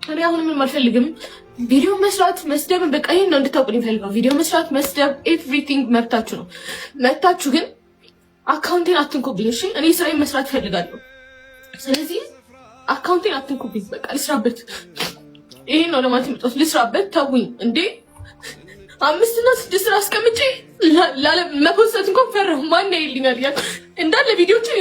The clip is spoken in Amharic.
እኔ አሁን ምንም አልፈልግም። ቪዲዮ መስራት መስደብን በቃ ይሄን ነው እንድታውቁልኝ ፈልገው። ቪዲዮ መስራት መስደብ ኤቭሪቲንግ መብታችሁ ነው። መብታችሁ ግን አካውንቴን አትንኩብኝ እሺ። እኔ ስራዬን መስራት ፈልጋለሁ። ስለዚህ አካውንቴን አትንኩብኝ። በቃ ልስራበት። ይሄን ነው ለማለት የመጣሁት። ልስራበት። ተውኝ እንዴ 5 እና 6 ስራ አስቀምጬ መፖስት እንኳን ፈራሁ። ማን ያይልኛል እንዳለ ቪዲዮችን